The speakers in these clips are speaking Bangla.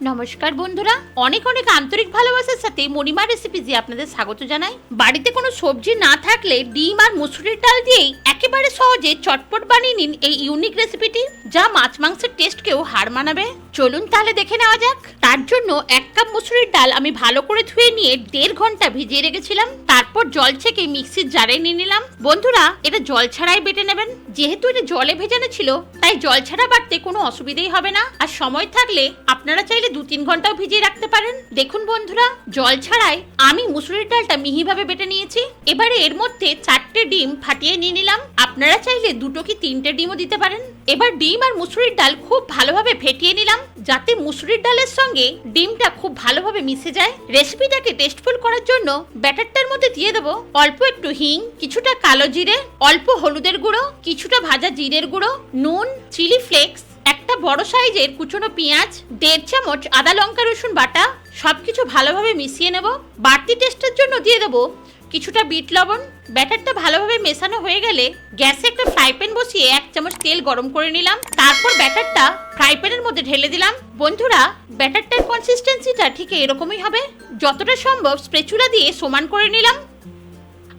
নমস্কার বন্ধুরা, অনেক অনেক আন্তরিক ভালোবাসার সাথে মণিমা রেসিপিজে আপনাদের স্বাগত জানাই। বাড়িতে কোনো সবজি না থাকলে ডিম আর মুসুরির ডাল দিয়েই একেবারে সহজে চটপট বানিয়ে নিন এই ইউনিক রেসিপিটি, যা মাছ মাংসের টেস্টকেও হার মানাবে। চলুন তাহলে দেখে নেওয়া যাক। তার জন্য 1 কাপ মুসুরির ডাল আমি ভালো করে ধুয়ে নিয়ে 1.5 ঘন্টা ভিজিয়ে রেখেছিলাম। তারপর জল ছেঁকে মিক্সির জারে নিয়ে নিলাম। বন্ধুরা, এটা জল ছাড়াই বেটে নেবেন। যেহেতু এটা জলে ভেজানো ছিল, তাই জল ছাড়া বাটতে কোনো অসুবিধাই হবে না। আর সময় থাকলে আপনারা চাইলে 2-3 ঘন্টাও ভিজিয়ে রাখতে পারেন। দেখুন বন্ধুরা, জল ছাড়াই আমি মুসুরির ডালটা মিহিভাবে বেটে নিয়েছি। এবারে এর মধ্যে 4টে ডিম ফাটিয়ে নিয়ে নিলাম। আপনারা চাইলে 2 কি 3টে ডিমও দিতে পারেন। এবার ডিম আর মুসুরির ডাল খুব ভালোভাবে ফেটিয়ে নিলাম, যাতে মুসুরির ডালের সঙ্গে ডিমটা খুব ভালোভাবে মিশে যায়। রেসিপিটাকে টেস্টফুল করার জন্য ব্যাটারটার মধ্যে দিয়ে দেবো অল্প একটু হিং, কিছুটা কালো জিরে, অল্প হলুদের গুঁড়ো, কিছুটা ভাজা জিরের গুঁড়ো, নুন, চিলি ফ্লেক্স, একটা বড় সাইজের কুচনো পেঁয়াজ, 1.5 চামচ আদা লঙ্কা রসুন বাটা। সবকিছু ভালোভাবে মিশিয়ে নেব। বাড়তি টেস্টের জন্য দিয়ে দেবো কিছুটা বিট লবণ। ব্যাটারটা ভালোভাবে মেশানো হয়ে গেলে গ্যাসে একটা ফ্রাই প্যান বসিয়ে 1 চামচ তেল গরম করে নিলাম। তারপর ব্যাটারটা ফ্রাই প্যানের মধ্যে ঢেলে দিলাম। বন্ধুরা, ব্যাটারটার কনসিস্টেন্সিটা ঠিক এরকমই হবে। যতটা সম্ভব স্প্যাচুলা দিয়ে সমান করে নিলাম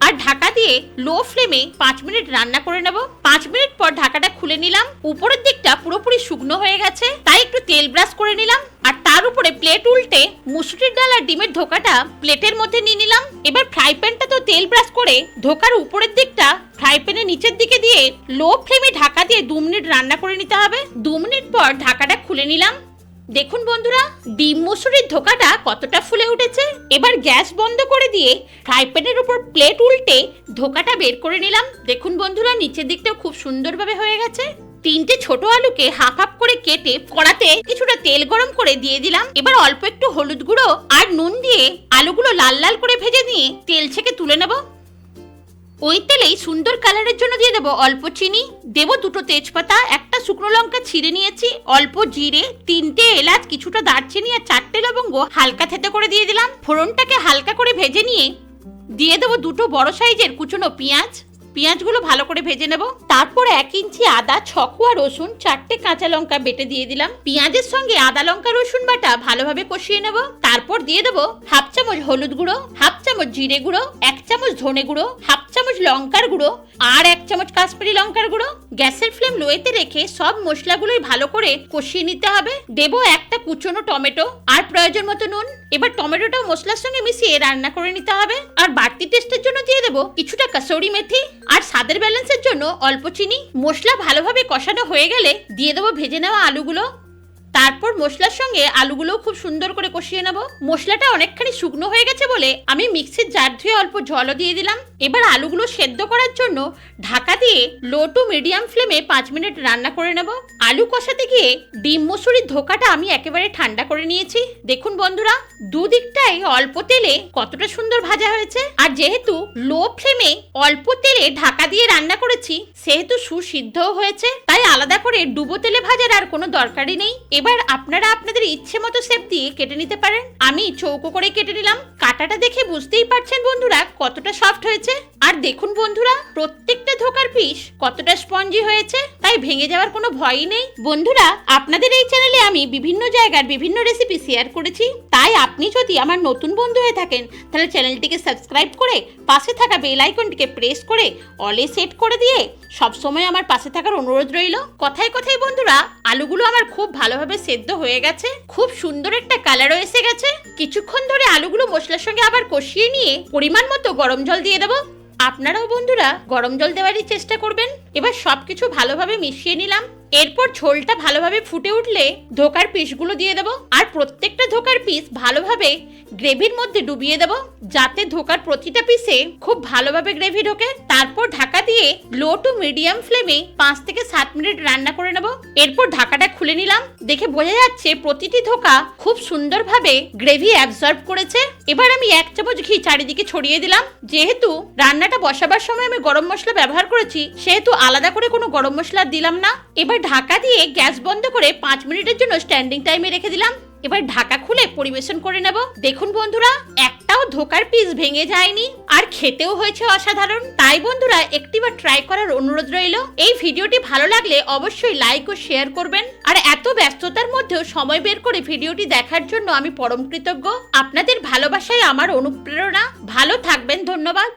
আর ঢাকা দিয়ে লো ফ্লেমে 5 মিনিট রান্না করে নেব। 5 মিনিট পর ঢাকাটা খুলে নিলাম। উপরের দিকটা পুরোপুরি শুকনো হয়ে গেছে, তাই একটু তেল ব্রাশ করে নিলাম আর তার উপরে প্লেট উল্টে মুসুরির ডাল আর ডিমের ধোকাটা প্লেটের মধ্যে নিয়ে নিলাম। এবার ফ্রাই প্যানটা তো তেল ব্রাশ করে ধোকার উপরের দিকটা ফ্রাই প্যানের নিচের দিকে দিয়ে লো ফ্লেমে ঢাকা দিয়ে 2 মিনিট রান্না করে নিতে হবে। 2 মিনিট পর ঢাকাটা খুলে নিলাম। দেখুন বন্ধুরা, ডিম মুসুরির ধোকাটা কতটা ফুলে উঠেছে। এবার গ্যাস বন্ধ করে দিয়ে ফ্রাই প্যানের উপর প্লেট উল্টে ধোকাটা বের করে নিলাম। দেখুন বন্ধুরা, নিচের দিকটাও খুব সুন্দরভাবে হয়ে গেছে। 3টে ছোট আলুকে হাফ হাফ করে কেটে কড়াতে কিছুটা তেল গরম করে দিয়ে দিলাম। এবার অল্প একটু হলুদ গুঁড়ো আর নুন দিয়ে আলুগুলো লাল লাল করে ভেজে নিয়ে তেল ছেঁকে তুলে নেব। ওই তেলেই সুন্দর কালারের জন্য দিয়ে দেবো অল্প চিনি, দেবো 2টো তেজপাতা, একটা শুকনো লঙ্কা ছিঁড়ে নিয়েছি, অল্প জিরে, 3টে এলাচ, কিছুটা দারচিনি আর 4টে লবঙ্গ হালকা থেতে করে দিয়ে দিলাম। ফোড়নটাকে হালকা করে ভেজে নিয়ে দিয়ে দেবো 2টো বড় সাইজের কুচনো পেঁয়াজ। পেঁয়াজগুলো ভালো করে ভেজে নেব। তারপর 1 ইঞ্চি আদা, 6 কোয়া রসুন, 4টে কাঁচা লঙ্কা বেটে দিয়ে দিলাম। পেঁয়াজের সঙ্গে আদা লঙ্কা রসুন বাটা ভালোভাবে কষিয়ে নেব। তারপর দিয়ে দেবো হাফ চামচ হলুদ গুঁড়ো, হাফ চামচ জিরে গুঁড়ো, 1 চামচ ধনে গুঁড়ো, হাফ চামচ লঙ্কার গুঁড়ো আর 1 চামচ কাশ্মীরি লঙ্কার গুঁড়ো। গ্যাসের ফ্লেম লোয়েতে রেখে সব মশলাগুলোই ভালো করে কষিয়ে নিতে হবে। দেবো একটা কুচনো টমেটো আর প্রয়োজন মতো নুন। এবার টমেটোটা মশলার সঙ্গে মিশিয়ে রান্না করে নিতে হবে। আর বাড়তি টেস্টের জন্য দিয়ে দেবো কিছুটা কাসুরি মেথি আর স্বাদের ব্যালেন্সের জন্য অল্প চিনি। মশলা ভালোভাবে কষানো হয়ে গেলে দিয়ে দেবো ভেজে নেওয়া আলুগুলো। তারপর মশলার সঙ্গে আলুগুলো খুব সুন্দর করে কষিয়ে নেব। মশলাটা অনেকখানি শুকনো হয়ে গেছে বলে আমি মিক্সির জার ধুয়ে অল্প জলও দিয়ে দিলাম। এবার আলুগুলো সেদ্ধ করার জন্য ঢাকা দিয়ে লো টু মিডিয়াম ফ্লেমে 5 মিনিট রান্না করে নেব। আলু কষাতে গিয়ে ডিম মুসুরির ধোকাটা আমি একেবারে ঠান্ডা করে নিয়েছি। দেখুন বন্ধুরা, দুদিকটাই অল্প তেলে কতটা সুন্দর ভাজা হয়েছে। আর যেহেতু লো ফ্লেমে অল্প তেলে ঢাকা দিয়ে রান্না করেছি, সেহেতু সুসিদ্ধও হয়েছে, তাই আলাদা করে ডুবো তেলে ভাজার আর কোনো দরকারই নেই। এবার আপনারা আপনাদের ইচ্ছে মতো শেপ দিয়ে কেটে নিতে পারেন। আমি চৌকো করে কেটে নিলাম। কাটাটা দেখে বুঝতেই পারছেন বন্ধুরা কতটা সফট হয়েছে। আর দেখুন বন্ধুরা, প্রত্যেকটা ধোকার পিস কতটা স্পঞ্জি হয়েছে, তাই ভেঙে যাওয়ার কোনো ভয়ই নেই। বন্ধুরা, আপনাদের এই চ্যানেলে আমি বিভিন্ন জায়গার বিভিন্ন রেসিপি শেয়ার করেছি, তাই আপনি যদি আমার নতুন বন্ধু হয়ে থাকেন তাহলে চ্যানেলটিকে সাবস্ক্রাইব করে পাশে থাকা বেল আইকনটিকে প্রেস করে অলে সেট করে দিয়ে সবসময় আমার পাশে থাকার অনুরোধ রইল। কথায় কথায় বন্ধুরা, আলুগুলো আমার খুব ভালোভাবে সেদ্ধ হয়ে গেছে, খুব সুন্দর একটা কালারও এসে গেছে। কিছুক্ষণ ধরে আলুগুলো মশলার সঙ্গে আবার কষিয়ে নিয়ে পরিমাণ মতো গরম জল দিয়ে দেবো। আপনারাও বন্ধুরা গরম জল দেওয়ারই চেষ্টা করবেন। এবার সবকিছু ভালোভাবে মিশিয়ে নিলাম। এরপর ঝোলটা ভালোভাবে ফুটে উঠলে ধোকার পিসগুলো দিয়ে দেবো আর প্রত্যেকটা ধোকার পিস ভালোভাবে গ্রেভির মধ্যে ডুবিয়ে দেবো, যাতে ধোকার প্রতিটা পিসে খুব ভালোভাবে গ্রেভি ঢোকে। তারপর ঢাকা দিয়ে লো টু মিডিয়াম ফ্লেমে 5 থেকে 7 মিনিট রান্না করে নেব। এরপর ঢাকাটা খুলে নিলাম। দেখে বোঝা যাচ্ছে প্রতিটি ধোকা খুব সুন্দরভাবে গ্রেভি অ্যাবজর্ব করেছে। এবার আমি 1 চামচ ঘি চারিদিকে ছড়িয়ে দিলাম। যেহেতু রান্নাটা বসাবার সময় আমি গরম মশলা ব্যবহার করেছি, সেহেতু আলাদা করে কোনো গরম মশলা দিলাম না। এবার ঢাকা দিয়ে গ্যাস বন্ধ করে 5 মিনিটের জন্য স্ট্যান্ডিং টাইমে রেখে দিলাম। এবার ঢাকা খুলে পরিবেশন করে নেব। দেখুন বন্ধুরা, একটা একটাও ধোকার পিস ভেঙে যায়নি আর খেতেও হয়েছে অসাধারণ। তাই বন্ধুরা একটিবার ট্রাই করার অনুরোধ রইল। এই ভিডিওটি ভালো লাগলে অবশ্যই লাইক ও শেয়ার করবেন। আর এত ব্যস্ততার মধ্যেও সময় বের করে ভিডিওটি দেখার জন্য আমি পরম কৃতজ্ঞ। আপনাদের ভালোবাসাই আমার অনুপ্রেরণা। ভালো থাকবেন, ধন্যবাদ।